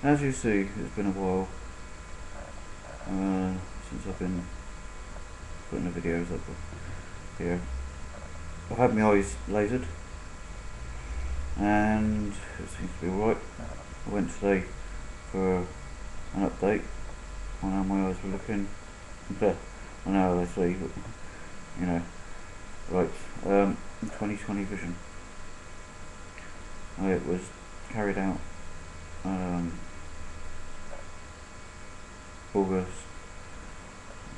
As you see, it's been a while since I've been putting the videos up here. I've had my eyes lasered and it seems to be alright. I went today for an update on how my eyes were looking. I know they say, but you know, right. 20/20 vision. It was carried out August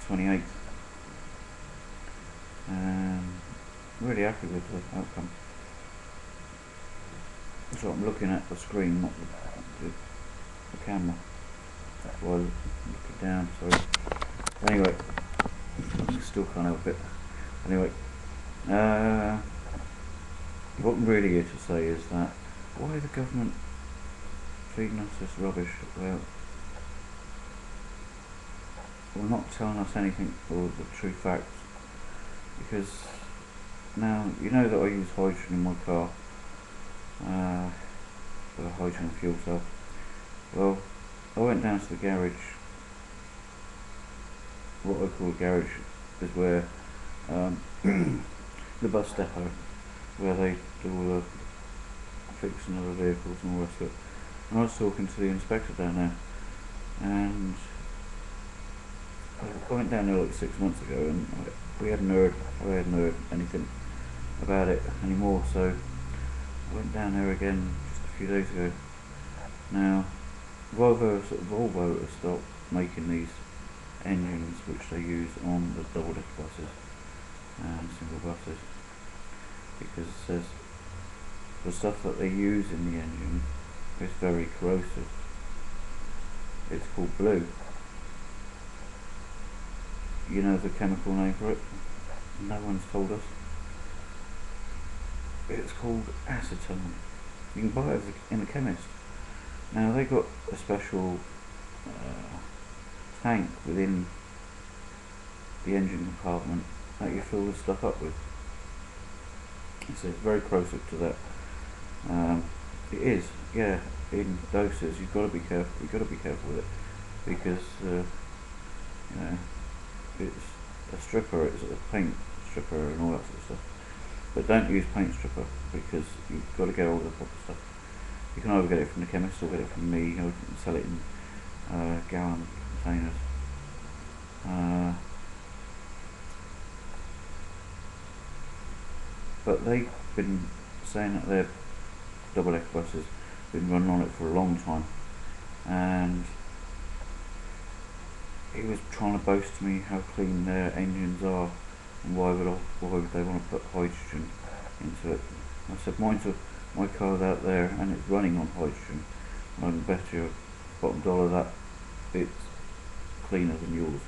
28th, and really happy with the outcome. So I'm looking at the screen, not the camera. That's why I'm looking down, sorry. Anyway, still can't help it. Anyway, what I'm really here to say is that why the government feeding us this rubbish about not telling us anything or the true facts, because now you know that I use hydrogen in my car for the hydrogen fuel cell. Well, I went down to the garage. What I call a garage is where the bus depot, where they do all the fixing of the vehicles and all the rest of it. And I was talking to the inspector down there, and I went down there like 6 months ago, and I hadn't heard anything about it anymore, so I went down there again just a few days ago. Now, Volvo has stopped making these engines which they use on the double-deck buses and single buses, because it says the stuff that they use in the engine is very corrosive. It's called blue. You know the chemical name for it? No one's told us. It's called acetone. You can buy it in a chemist. Now they got a special tank within the engine compartment that you fill this stuff up with. So it's very corrosive to that. It is, yeah, in doses. You've got to be careful. You've got to be careful with it, because you know, it's a stripper. It's a paint stripper and all that sort of stuff. But don't use paint stripper, because you've got to get all the proper stuff. You can either get it from the chemist or get it from me, or sell it in gallon containers. But they've been saying that their double-decker buses been running on it for a long time, and he was trying to boast to me how clean their engines are, and why would they want to put hydrogen into it. I said, my car's out there and it's running on hydrogen. I can bet you bottom dollar that it's cleaner than yours.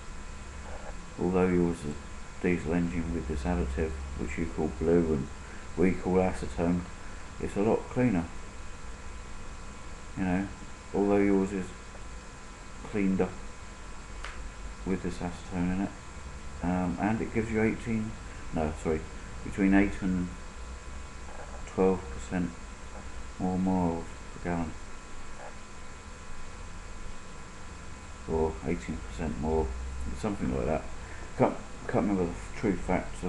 Although yours is a diesel engine with this additive, which you call blue and we call acetone, it's a lot cleaner. You know, although yours is cleaned up with this acetone in it, and it gives you between 8 and 12% more miles per gallon, or 18% more, something like that. Can't remember the true facts,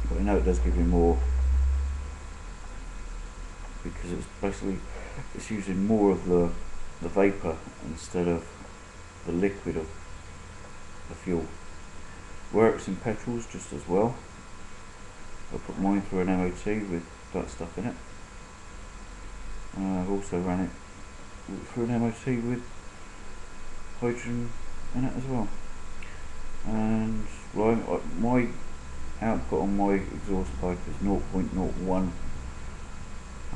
but I know it does give you more, because it's using more of the vapour instead of the liquid of the fuel. Works in petrols just as well. I put mine through an MOT with that stuff in it. I've also ran it through an MOT with hydrogen in it as well. And my output on my exhaust pipe is 0.01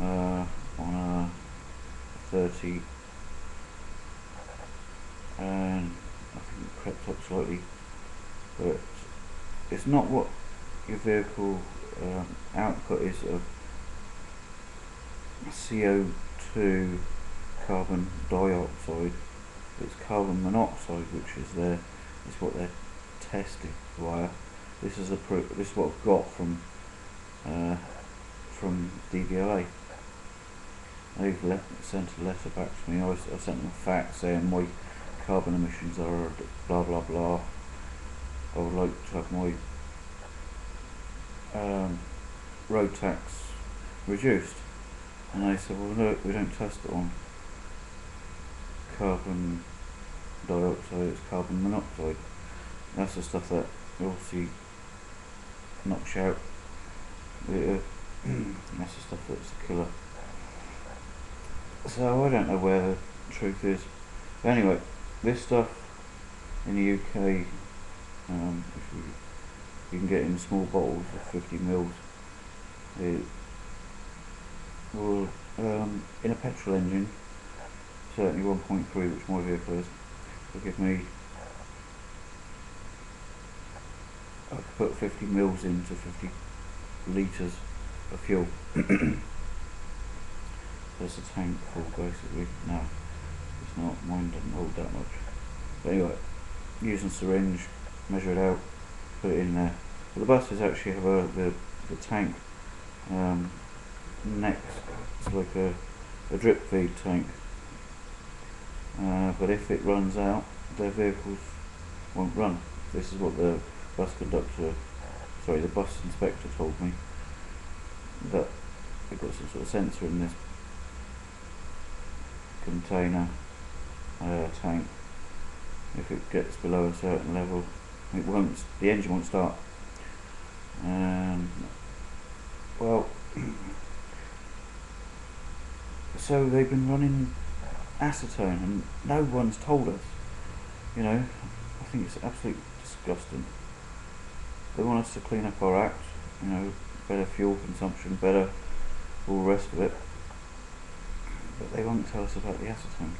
on a 30, and I think it crept up slightly, but it's not what your vehicle output is of CO2, carbon dioxide. It's carbon monoxide, which is what they're testing via. This is what I've got from DVLA. they've sent a letter back to me. I sent them a fax saying my carbon emissions are blah blah blah. I would like to have my road tax reduced, and they said, well look, we don't test it on carbon dioxide, it's carbon monoxide. That's the stuff that obviously knocks you out. That's the stuff that's a killer. So I don't know where the truth is. But anyway, this stuff in the UK, if you can get in small bottles of 50 mils, it will, in a petrol engine, certainly 1.3, which my vehicle is, will give me, I could put 50 mils into 50 litres of fuel. There's a tank full basically. No, it's not, mine doesn't hold that much. But anyway, using syringe, measure it out, put it in there. But the buses actually have the tank next, it's like a drip feed tank. But if it runs out, their vehicles won't run. This is what the bus inspector told me, that they've got some sort of sensor in this container tank. If it gets below a certain level, it won't. The engine won't start. Well, so they've been running acetone, and no one's told us. You know, I think it's absolutely disgusting. They want us to clean up our act. You know, better fuel consumption, better all the rest of it. But they won't tell us about the acetone.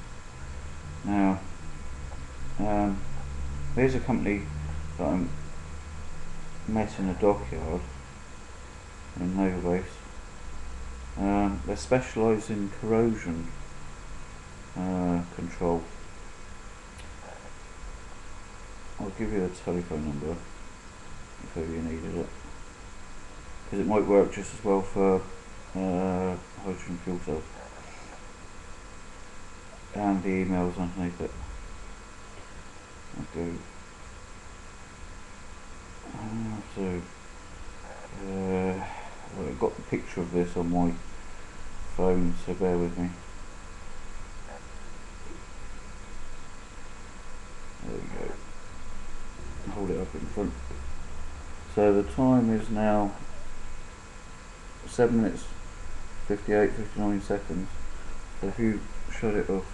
Now, there's a company that I met in a dockyard in Naval Base. They specialise in corrosion control. I'll give you the telephone number if ever you needed it, because it might work just as well for hydrogen fuel cells. And the email's underneath it. Okay. Well, I've got the picture of this on my phone, so bear with me. There we go. Hold it up in front. So the time is now 7 minutes 59 seconds. So if you shut it off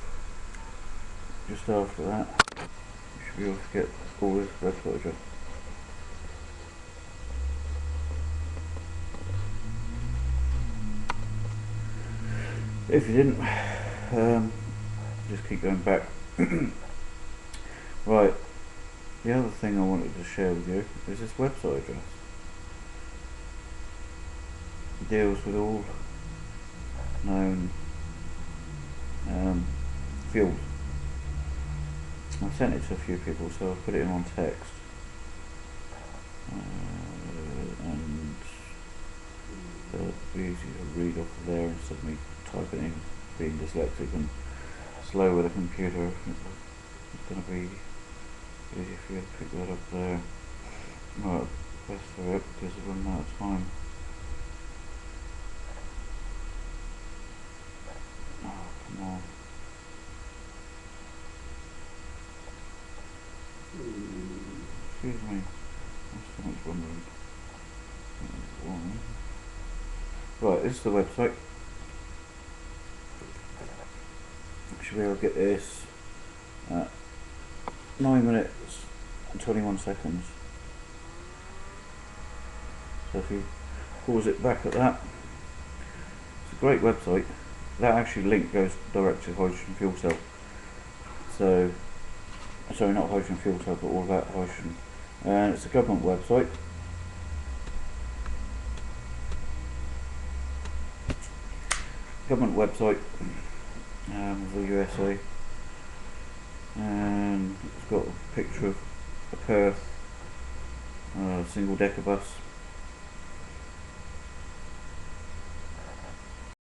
just after that, you should be able to get all this website address. If you didn't, just keep going back. Right, the other thing I wanted to share with you is this website address. It deals with all known fuels. I sent it to a few people, so I'll put it in on text, and it'll be easy to read off of there instead of me typing in. Being dyslexic and slow with a computer, it's going to be easy for you to pick that up there. Right, best for it because I've run out of time. Oh, come on. Excuse me, my stomach's rumbling. Right, this is the website. Should be able to get this at 9 minutes and 21 seconds. So if you pause it back at that, it's a great website. That actually link goes direct to hydrogen fuel cell. So, sorry, not hydrogen fuel cell, but all about hydrogen. And it's a government website. Government website of the USA, and it's got a picture of a Perth single decker bus